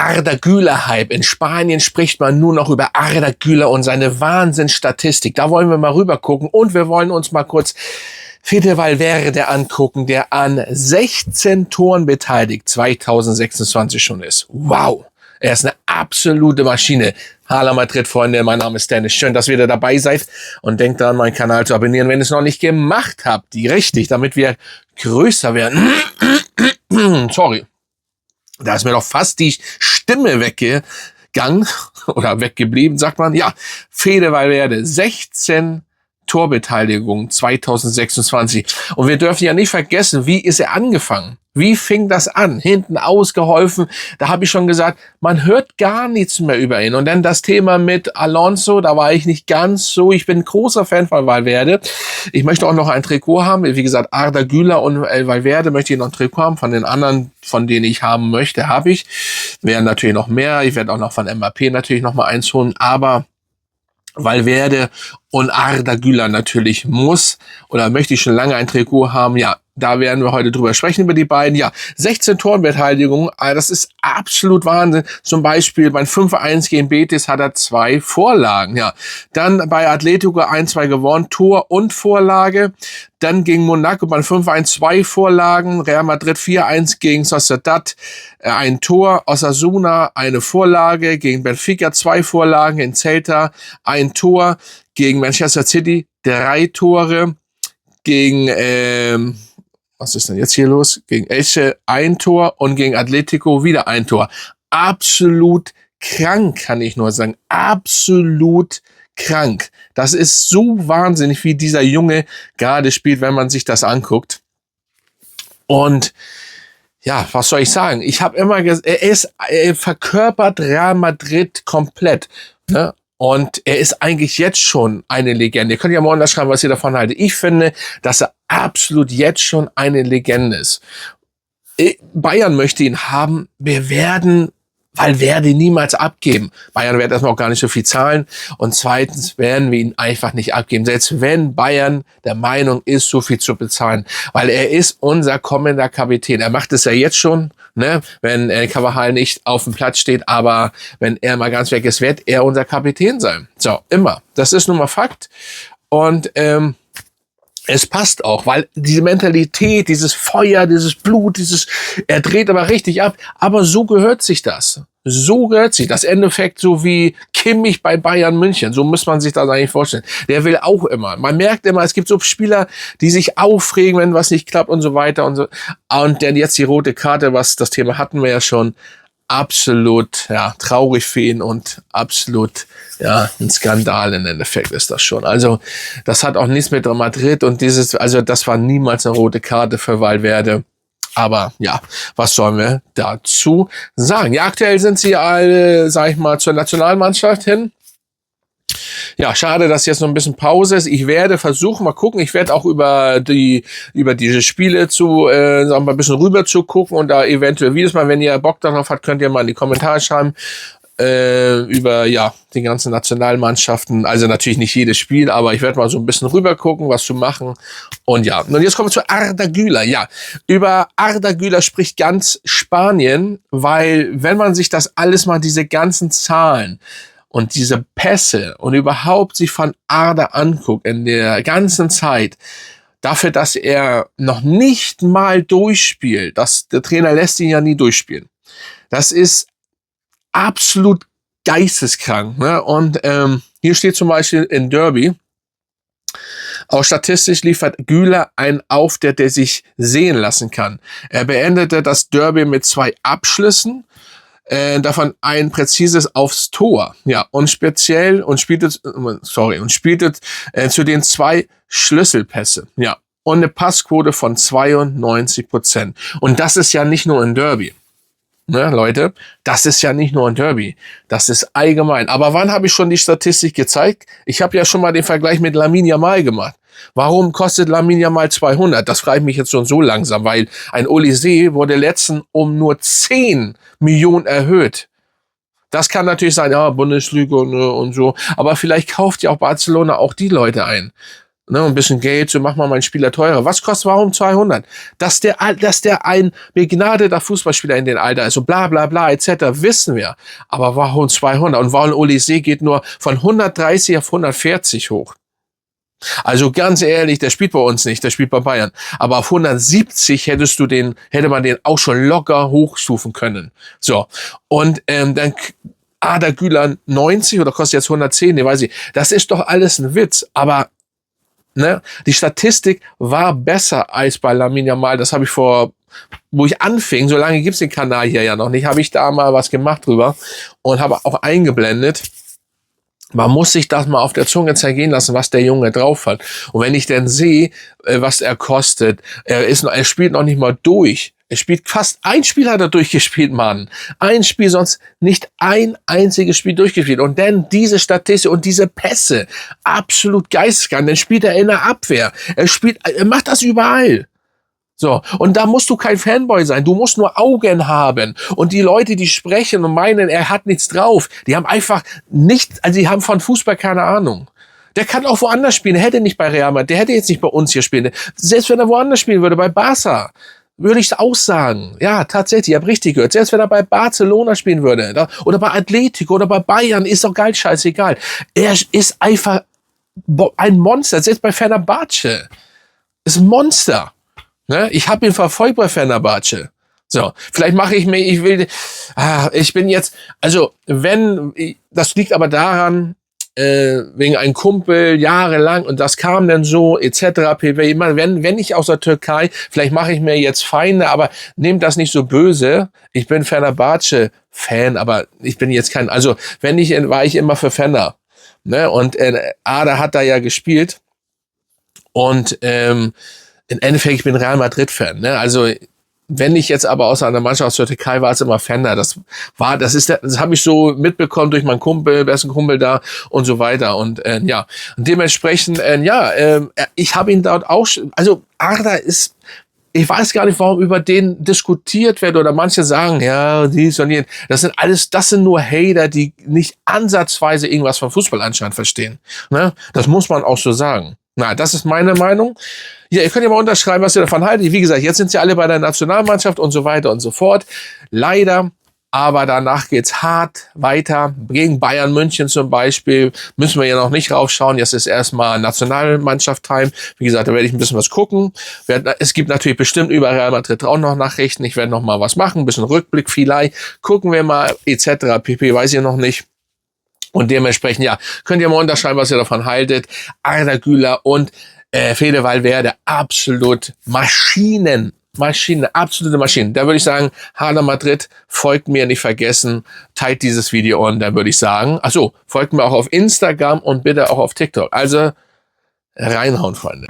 Arda Güler-Hype. In Spanien spricht man nur noch über Arda Güler und seine Wahnsinnsstatistik. Da wollen wir mal rüber gucken und wir wollen uns mal kurz Fede Valverde angucken, der an 16 Toren beteiligt 2026 schon ist. Wow! Er ist eine absolute Maschine. Hala Madrid, Freunde, mein Name ist Dennis. Schön, dass ihr da dabei seid und denkt daran, meinen Kanal zu abonnieren, wenn ihr es noch nicht gemacht habt. Die richtig, damit wir größer werden. Sorry. Da ist mir doch fast die Stimme weggegangen oder weggeblieben, sagt man. Ja, Fede Valverde, 16 Torbeteiligung 2026. Und wir dürfen ja nicht vergessen, wie ist er angefangen? Wie fing das an? Hinten ausgeholfen. Da habe ich schon gesagt, man hört gar nichts mehr über ihn. Und dann das Thema mit Alonso, da war ich nicht ganz so. Ich bin ein großer Fan von Valverde. Ich möchte auch noch ein Trikot haben. Wie gesagt, Arda Güler und Valverde möchte ich noch ein Trikot haben. Von den anderen, von denen ich haben möchte, habe ich. Wären natürlich noch mehr. Ich werde auch noch von Mbappé natürlich noch mal eins holen. Aber Valverde und Arda Güler natürlich muss oder möchte ich schon lange ein Trikot haben. Ja, da werden wir heute drüber sprechen, über die beiden. Ja, 16 Torenbeteiligung, das ist absolut Wahnsinn. Zum Beispiel beim 5-1 gegen Betis hat er 2 Vorlagen. Ja, dann bei Atletico 1-2 gewonnen, Tor und Vorlage. Dann gegen Monaco beim 5-1 2 Vorlagen, Real Madrid 4-1 gegen Sociedad, ein Tor, Osasuna eine Vorlage, gegen Benfica 2 Vorlagen, in Celta ein Tor, gegen Manchester City 3 Tore, gegen was ist denn jetzt hier los? Gegen Elche ein Tor und gegen Atletico wieder ein Tor. Absolut krank, kann ich nur sagen. Absolut krank. Das ist so wahnsinnig, wie dieser Junge gerade spielt, wenn man sich das anguckt. Und ja, was soll ich sagen? Ich habe immer gesagt, er verkörpert Real Madrid komplett, ne? Und er ist eigentlich jetzt schon eine Legende. Ihr könnt ja mal unterschreiben, was ihr davon haltet. Ich finde, dass er absolut jetzt schon eine Legende ist. Bayern möchte ihn haben. Wir werden Valverde niemals abgeben. Bayern wird erstmal auch gar nicht so viel zahlen. Und zweitens werden wir ihn einfach nicht abgeben. Selbst wenn Bayern der Meinung ist, so viel zu bezahlen. Weil er ist unser kommender Kapitän. Er macht es ja jetzt schon, ne, wenn Carvajal nicht auf dem Platz steht. Aber wenn er mal ganz weg ist, wird er unser Kapitän sein. So, immer. Das ist nun mal Fakt. Und es passt auch, weil diese Mentalität, dieses Feuer, dieses Blut, er dreht aber richtig ab. Aber so gehört sich das. So gehört sich das. Endeffekt so wie Kimmich bei Bayern München. So muss man sich das eigentlich vorstellen. Der will auch immer. Man merkt immer, es gibt so Spieler, die sich aufregen, wenn was nicht klappt und so weiter und so. Und dann jetzt die rote Karte, das Thema hatten wir ja schon. Absolut, ja, traurig für ihn und absolut, ja, ein Skandal im Endeffekt ist das schon. Also, das hat auch nichts mit Madrid und das war niemals eine rote Karte für Valverde. Aber ja, was sollen wir dazu sagen? Ja, aktuell sind sie alle, sag ich mal, zur Nationalmannschaft hin. Ja, schade, dass jetzt noch ein bisschen Pause ist. Ich werde versuchen, mal gucken. Ich werde auch über diese Spiele sagen wir mal, ein bisschen rüber zu gucken und da eventuell Videos mal, wenn ihr Bock darauf habt, könnt ihr mal in die Kommentare schreiben, über, ja, die ganzen Nationalmannschaften. Also natürlich nicht jedes Spiel, aber ich werde mal so ein bisschen rüber gucken, was zu machen. Und ja, und jetzt kommen wir zu Arda Güler. Ja, über Arda Güler spricht ganz Spanien, weil wenn man sich das alles mal, diese ganzen Zahlen und diese Pässe und überhaupt sich von Arda anguckt in der ganzen Zeit, dafür, dass er noch nicht mal durchspielt, der Trainer lässt ihn ja nie durchspielen. Das ist absolut geisteskrank, ne? Und hier steht zum Beispiel in Derby, auch statistisch liefert Güler einen auf, der sich sehen lassen kann. Er beendete das Derby mit 2 Abschlüssen, davon ein präzises aufs Tor, ja, und spielte zu den 2 Schlüsselpässe, ja, und eine Passquote von 92%. Und das ist ja nicht nur ein Derby. Ne, Leute, das ist ja nicht nur ein Derby, das ist allgemein. Aber wann habe ich schon die Statistik gezeigt? Ich habe ja schon mal den Vergleich mit Lamine Yamal gemacht. Warum kostet Lamine Yamal 200? Das frage ich mich jetzt schon so langsam, weil ein Olise wurde letzten um nur 10 Millionen erhöht. Das kann natürlich sein, ja, Bundesliga und so. Aber vielleicht kauft ja auch Barcelona auch die Leute ein. Ne, ein bisschen Geld, so mach mal meinen Spieler teurer. Was kostet warum 200? Dass der ein begnadeter Fußballspieler in den Alter ist und bla bla bla etc. wissen wir. Aber warum 200? Und warum Olise geht nur von 130 auf 140 hoch? Also ganz ehrlich, der spielt bei uns nicht, der spielt bei Bayern. Aber auf 170 hätte man den auch schon locker hochstufen können. So. Und dann Arda Güler 90 oder kostet jetzt 110, ne, weiß ich. Das ist doch alles ein Witz. Aber ne, die Statistik war besser als bei Lamine Yamal. Das habe ich wo ich anfing, so lange gibt's den Kanal hier ja noch nicht, habe ich da mal was gemacht drüber und habe auch eingeblendet. Man muss sich das mal auf der Zunge zergehen lassen, was der Junge drauf hat. Und wenn ich dann sehe, was er kostet, er spielt noch nicht mal durch. Er spielt fast ein Spiel hat er durchgespielt, Mann. Ein Spiel, sonst nicht ein einziges Spiel durchgespielt. Und dann diese Statistik und diese Pässe. Absolut geisteskrank. Dann spielt er in der Abwehr. Er macht das überall. So. Und da musst du kein Fanboy sein. Du musst nur Augen haben. Und die Leute, die sprechen und meinen, er hat nichts drauf, die haben einfach die haben von Fußball keine Ahnung. Der kann auch woanders spielen. Der hätte nicht bei Real Madrid, der hätte jetzt nicht bei uns hier spielen. Selbst wenn er woanders spielen würde, bei Barca, würde ich auch sagen. Ja, tatsächlich, ich habe richtig gehört. Selbst wenn er bei Barcelona spielen würde, oder bei Atletico oder bei Bayern, ist doch geil, scheißegal. Er ist einfach ein Monster. Selbst bei Fenerbahce ist ein Monster. Ne? Ich habe ihn verfolgt bei Fenerbahce. So, vielleicht mache ich mir, ich bin jetzt, also das liegt aber daran, wegen einem Kumpel jahrelang und das kam dann so etc. pp. Immer wenn ich aus der Türkei, vielleicht mache ich mir jetzt Feinde, aber nehmt das nicht so böse. Ich bin Fenerbahce Fan, aber ich bin jetzt kein, also war ich immer für Fener, ne? Und Arda hat da ja gespielt und im Endeffekt ich bin Real Madrid Fan, ne? Also wenn ich jetzt aber aus einer Mannschaft aus der Türkei war es immer Fener. Das habe ich so mitbekommen durch meinen Kumpel, besten Kumpel da und so weiter. Und ja, und dementsprechend, ich habe ihn dort auch, also Arda ist, ich weiß gar nicht, warum über den diskutiert wird oder manche sagen, ja, dies und jenes. Das sind nur Hater, die nicht ansatzweise irgendwas vom Fußball anscheinend verstehen. Ne? Das muss man auch so sagen. Na, das ist meine Meinung. Ja, ihr könnt ja mal unterschreiben, was ihr davon haltet. Wie gesagt, jetzt sind sie alle bei der Nationalmannschaft und so weiter und so fort. Leider, aber danach geht's hart weiter. Gegen Bayern München zum Beispiel müssen wir ja noch nicht raufschauen. Jetzt ist erstmal Nationalmannschaft-Time. Wie gesagt, da werde ich ein bisschen was gucken. Es gibt natürlich bestimmt über Real Madrid auch noch Nachrichten. Ich werde noch mal was machen, ein bisschen Rückblick vielleicht. Gucken wir mal, etc. pp. Weiß ich noch nicht. Und dementsprechend, ja, könnt ihr mal unterschreiben, was ihr davon haltet. Arda Güler und Fede Valverde, absolut absolute Maschinen. Da würde ich sagen, Hala Madrid, folgt mir, nicht vergessen, teilt dieses Video und dann würde ich sagen, folgt mir auch auf Instagram und bitte auch auf TikTok. Also, reinhauen, Freunde.